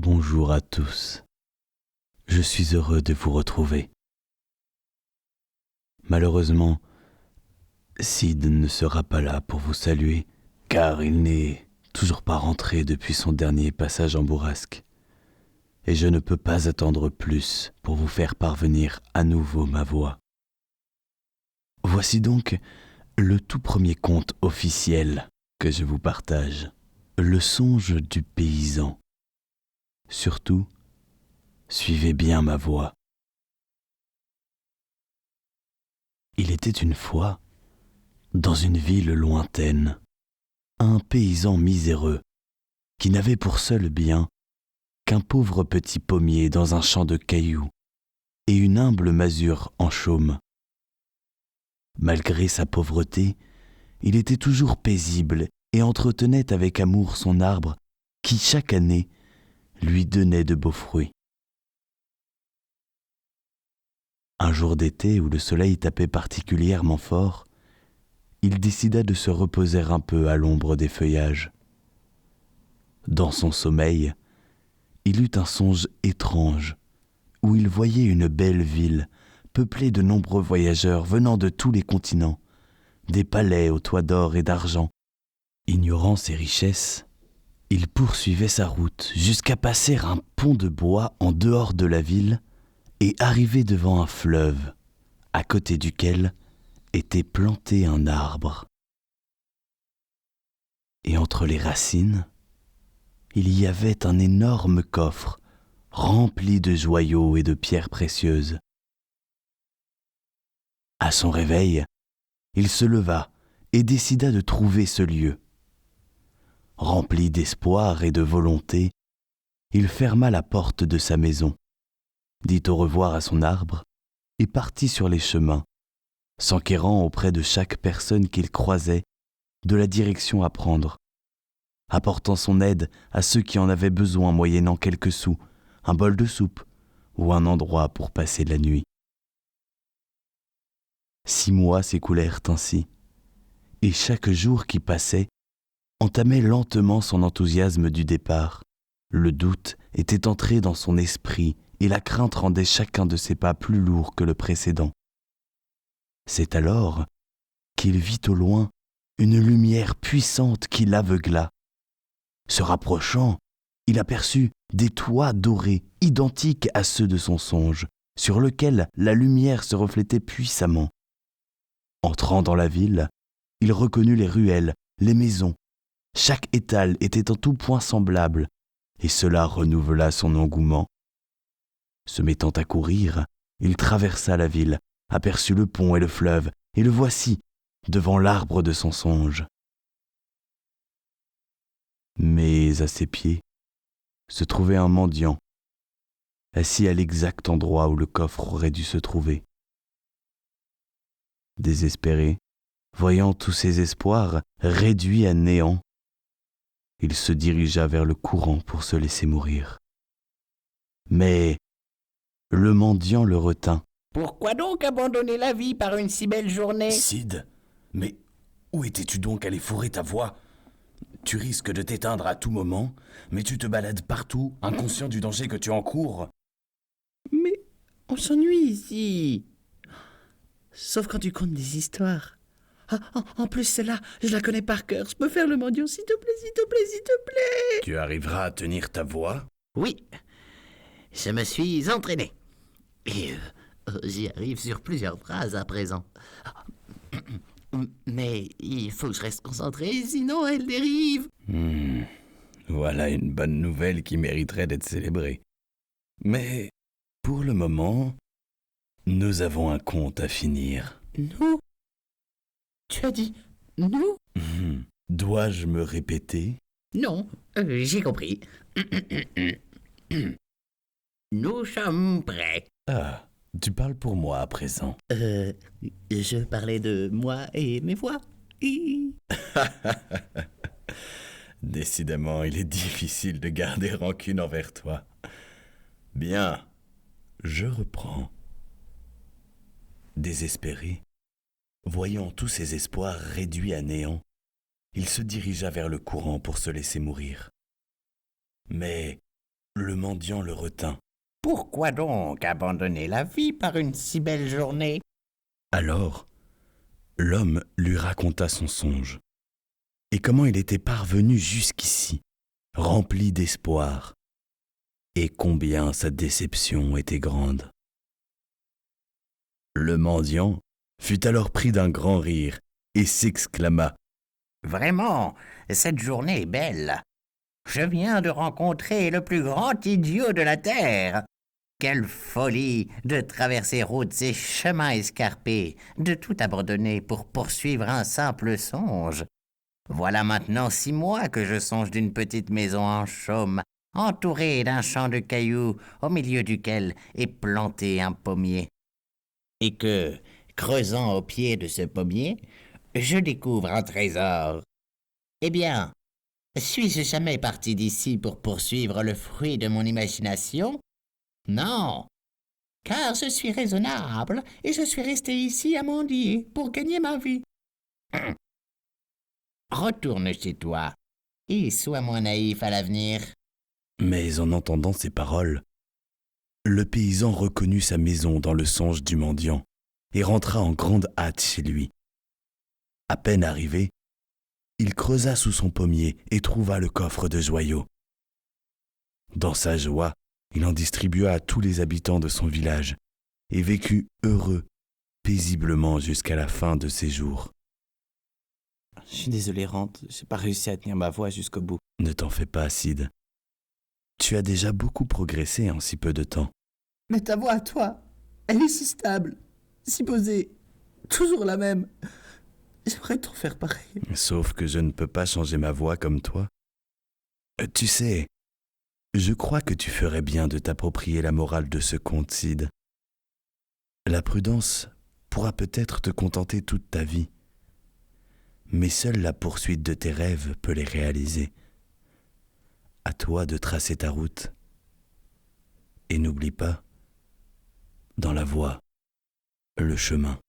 Bonjour à tous. Je suis heureux de vous retrouver. Malheureusement, Sid ne sera pas là pour vous saluer, car il n'est toujours pas rentré depuis son dernier passage en bourrasque. Et je ne peux pas attendre plus pour vous faire parvenir à nouveau ma voix. Voici donc le tout premier conte officiel que je vous partage, le songe du paysan. Surtout, suivez bien ma voix. Il était une fois, dans une ville lointaine, un paysan miséreux qui n'avait pour seul bien qu'un pauvre petit pommier dans un champ de cailloux et une humble masure en chaume. Malgré sa pauvreté, il était toujours paisible et entretenait avec amour son arbre qui, chaque année, lui donnait de beaux fruits. Un jour d'été où le soleil tapait particulièrement fort, il décida de se reposer un peu à l'ombre des feuillages. Dans son sommeil, il eut un songe étrange, où il voyait une belle ville, peuplée de nombreux voyageurs venant de tous les continents, des palais aux toits d'or et d'argent. Ignorant ses richesses, il poursuivait sa route jusqu'à passer un pont de bois en dehors de la ville et arriver devant un fleuve, à côté duquel était planté un arbre. Et entre les racines, il y avait un énorme coffre rempli de joyaux et de pierres précieuses. À son réveil, il se leva et décida de trouver ce lieu. Rempli d'espoir et de volonté, il ferma la porte de sa maison, dit au revoir à son arbre et partit sur les chemins, s'enquérant auprès de chaque personne qu'il croisait de la direction à prendre, apportant son aide à ceux qui en avaient besoin moyennant quelques sous, un bol de soupe ou un endroit pour passer la nuit. 6 mois s'écoulèrent ainsi, et chaque jour qui passait entamait lentement son enthousiasme du départ. Le doute était entré dans son esprit et la crainte rendait chacun de ses pas plus lourd que le précédent. C'est alors qu'il vit au loin une lumière puissante qui l'aveugla. Se rapprochant, il aperçut des toits dorés identiques à ceux de son songe, sur lesquels la lumière se reflétait puissamment. Entrant dans la ville, il reconnut les ruelles, les maisons. Chaque étal était en tout point semblable, et cela renouvela son engouement. Se mettant à courir, il traversa la ville, aperçut le pont et le fleuve, et le voici, devant l'arbre de son songe. Mais à ses pieds se trouvait un mendiant, assis à l'exact endroit où le coffre aurait dû se trouver. Désespéré, voyant tous ses espoirs réduits à néant, il se dirigea vers le courant pour se laisser mourir. Mais le mendiant le retint. « Pourquoi donc abandonner la vie par une si belle journée ?» Sid, mais où étais-tu donc allé fourrer ta voix ? Tu risques de t'éteindre à tout moment, mais tu te balades partout, inconscient du danger que tu encours. Mais on s'ennuie ici. Sauf quand tu contes des histoires. En plus, celle-là, je la connais par cœur. Je peux faire le mendiant, s'il te plaît, s'il te plaît, s'il te plaît. Tu arriveras à tenir ta voix ? Oui, je me suis entraîné. Et j'y arrive sur plusieurs phrases à présent. Mais il faut que je reste concentré, sinon elle dérive. Voilà une bonne nouvelle qui mériterait d'être célébrée. Mais, pour le moment, nous avons un conte à finir. Nous ? Tu as dit nous ? Dois-je me répéter ? Non, j'ai compris. Nous sommes prêts. Ah, tu parles pour moi à présent. Je parlais de moi et mes voix. Décidément, il est difficile de garder rancune envers toi. Bien, je reprends. Désespéré, voyant tous ses espoirs réduits à néant, il se dirigea vers le courant pour se laisser mourir. Mais Le mendiant le retint. Pourquoi donc abandonner la vie par une si belle journée? Alors, l'homme lui raconta son songe, et comment il était parvenu jusqu'ici, rempli d'espoir, et combien sa déception était grande. Le mendiant fut alors pris d'un grand rire et s'exclama. Vraiment, cette journée est belle. Je viens de rencontrer le plus grand idiot de la terre. Quelle folie de traverser routes et chemins escarpés, de tout abandonner pour poursuivre un simple songe. Voilà maintenant 6 mois que je songe d'une petite maison en chaume, entourée d'un champ de cailloux, au milieu duquel est planté un pommier. Et que, creusant au pied de ce pommier, je découvre un trésor. Eh bien, suis-je jamais parti d'ici pour poursuivre le fruit de mon imagination? Non, car je suis raisonnable et je suis resté ici à mendier pour gagner ma vie. Retourne chez toi et sois moins naïf à l'avenir. Mais en entendant ces paroles, le paysan reconnut sa maison dans le songe du mendiant et rentra en grande hâte chez lui. À peine arrivé, il creusa sous son pommier et trouva le coffre de joyaux. Dans sa joie, il en distribua à tous les habitants de son village et vécut heureux, paisiblement jusqu'à la fin de ses jours. Je suis désolé, Rand, j'ai pas réussi à tenir ma voix jusqu'au bout. Ne t'en fais pas, Sid. Tu as déjà beaucoup progressé en si peu de temps. Mais ta voix à toi, elle est si stable, si posée, toujours la même. J'aimerais t'en faire pareil. Sauf que je ne peux pas changer ma voix comme toi. Tu sais, je crois que tu ferais bien de t'approprier la morale de ce conte, Sid. La prudence pourra peut-être te contenter toute ta vie, mais seule la poursuite de tes rêves peut les réaliser. À toi de tracer ta route. Et n'oublie pas, dans la voie, le chemin.